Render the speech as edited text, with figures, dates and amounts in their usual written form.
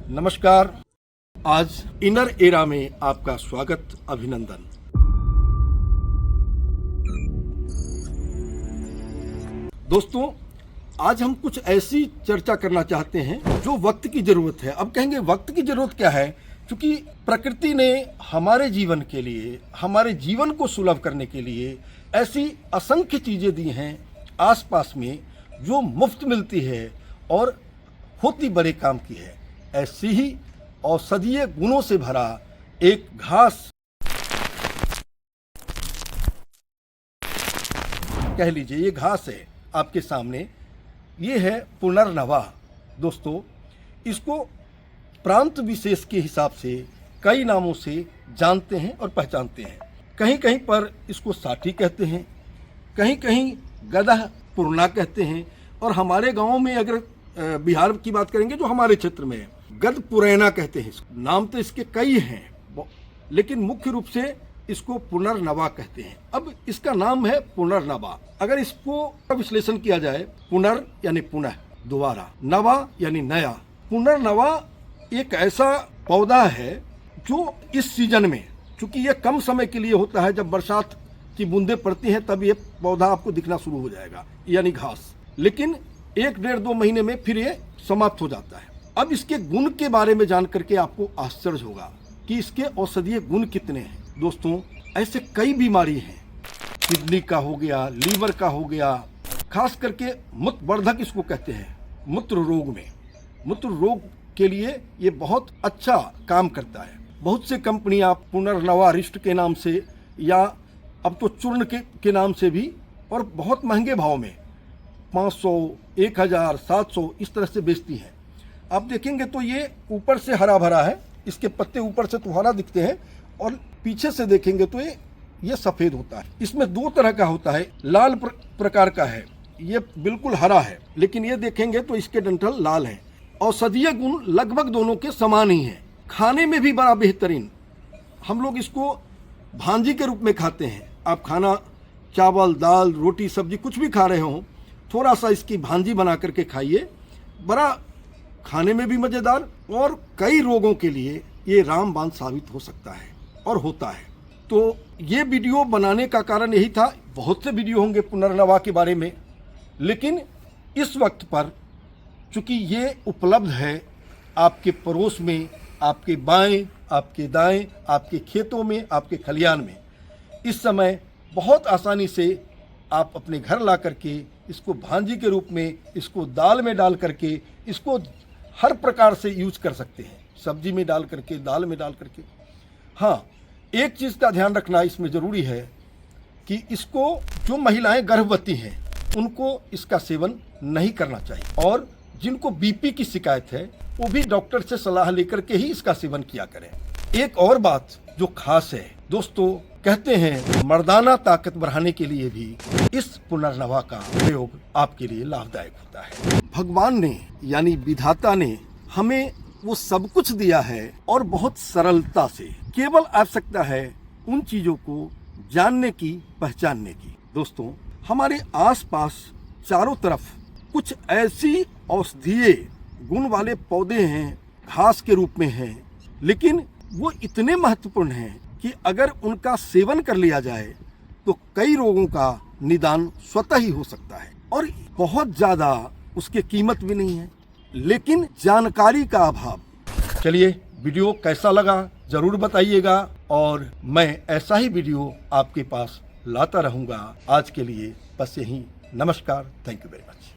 नमस्कार। आज inner era में आपका स्वागत, अभिनंदन। दोस्तों, आज हम कुछ ऐसी चर्चा करना चाहते हैं जो वक्त की जरूरत है। अब कहेंगे वक्त की जरूरत क्या है? क्योंकि प्रकृति ने हमारे जीवन के लिए, हमारे जीवन को सुलभ करने के लिए ऐसी असंख्य चीजें दी हैं आसपास में जो मुफ्त मिलती है और होती बड़े काम की है। ऐसी ही औषधीय गुणों से भरा एक घास कह लीजिए, ये घास है आपके सामने, ये है पुनर्नवा। दोस्तों, इसको प्रांत विशेष के हिसाब से कई नामों से जानते हैं और पहचानते हैं। कहीं कहीं पर इसको साठी कहते हैं, कहीं कहीं गदह पुरना कहते हैं, और हमारे गांव में अगर बिहार की बात करेंगे जो हमारे क्षेत्र में है, गद पुरैना कहते हैं। नाम तो इसके कई हैं, लेकिन मुख्य रूप से इसको पुनर्नवा कहते हैं। अब इसका नाम है पुनर्नवा। अगर इसको विश्लेषण किया जाए, पुनर् यानी पुनः, दोबारा, नवा यानी नया। पुनर्नवा एक ऐसा पौधा है जो इस सीजन में, चूंकि ये कम समय के लिए होता है, जब बरसात की बूंदें पड़ती हैं तब ये पौधा आपको दिखना शुरू हो जाएगा, यानी घास। लेकिन 1-1.5-2 महीने में फिर ये समाप्त हो जाता है। अब इसके गुण के बारे में जान करके आपको आश्चर्य होगा कि इसके औषधीय गुण कितने हैं। दोस्तों, ऐसे कई बीमारी हैं, किडनी का हो गया, लीवर का हो गया, खास करके मूत्रवर्धक इसको कहते हैं। मूत्र रोग में, मूत्र रोग के लिए ये बहुत अच्छा काम करता है। बहुत से कंपनियां पुनर्नवा रिष्ट के नाम से, या अब तो चूर्ण के नाम से भी, और बहुत महंगे भाव में 500, 1000, 700 इस तरह से बेचती हैं। आप देखेंगे तो ये ऊपर से हरा भरा है, इसके पत्ते ऊपर से तो हरा दिखते हैं, और पीछे से देखेंगे तो ये सफ़ेद होता है। इसमें 2 तरह का होता है, लाल प्रकार का है, ये बिल्कुल हरा है, लेकिन ये देखेंगे तो इसके डंठल लाल हैं। औषधीय गुण लगभग दोनों के समान ही हैं। खाने में भी बड़ा बेहतरीन। हम लोग इसको भांजी के रूप में खाते हैं। आप खाना, चावल, दाल, रोटी, सब्जी कुछ भी खा रहे हो, थोड़ा सा इसकी भांजी बना करके खाइए, बड़ा खाने में भी मज़ेदार, और कई रोगों के लिए ये रामबाण साबित हो सकता है और होता है। तो ये वीडियो बनाने का कारण यही था। बहुत से वीडियो होंगे पुनर्नवा के बारे में, लेकिन इस वक्त पर चूँकि ये उपलब्ध है आपके पड़ोस में, आपके बाएं, आपके दाएं, आपके खेतों में, आपके खलियान में, इस समय बहुत आसानी से आप अपने घर ला करके इसको भांजी के रूप में, इसको दाल में डाल करके, इसको हर प्रकार से यूज कर सकते हैं। सब्जी में डाल करके, दाल में डाल करके। हाँ, एक चीज़ का ध्यान रखना इसमें ज़रूरी है कि इसको जो महिलाएं गर्भवती हैं उनको इसका सेवन नहीं करना चाहिए, और जिनको बीपी की शिकायत है वो भी डॉक्टर से सलाह लेकर के ही इसका सेवन किया करें। एक और बात जो खास है दोस्तों, कहते हैं मर्दाना ताकत बढ़ाने के लिए भी इस पुनर्नवा का प्रयोग आपके लिए लाभदायक होता है। भगवान ने, यानी विधाता ने, हमें वो सब कुछ दिया है, और बहुत सरलता से, केवल आवश्यकता है उन चीजों को जानने की, पहचानने की। दोस्तों, हमारे आसपास चारों तरफ कुछ ऐसी औषधीय गुण वाले पौधे हैं, घास के रूप में हैं, लेकिन वो इतने महत्वपूर्ण हैं कि अगर उनका सेवन कर लिया जाए तो कई रोगों का निदान स्वतः ही हो सकता है, और बहुत ज़्यादा उसकी कीमत भी नहीं है, लेकिन जानकारी का अभाव। चलिए, वीडियो कैसा लगा ज़रूर बताइएगा, और मैं ऐसा ही वीडियो आपके पास लाता रहूँगा। आज के लिए बस यही। नमस्कार, थैंक यू वेरी मच।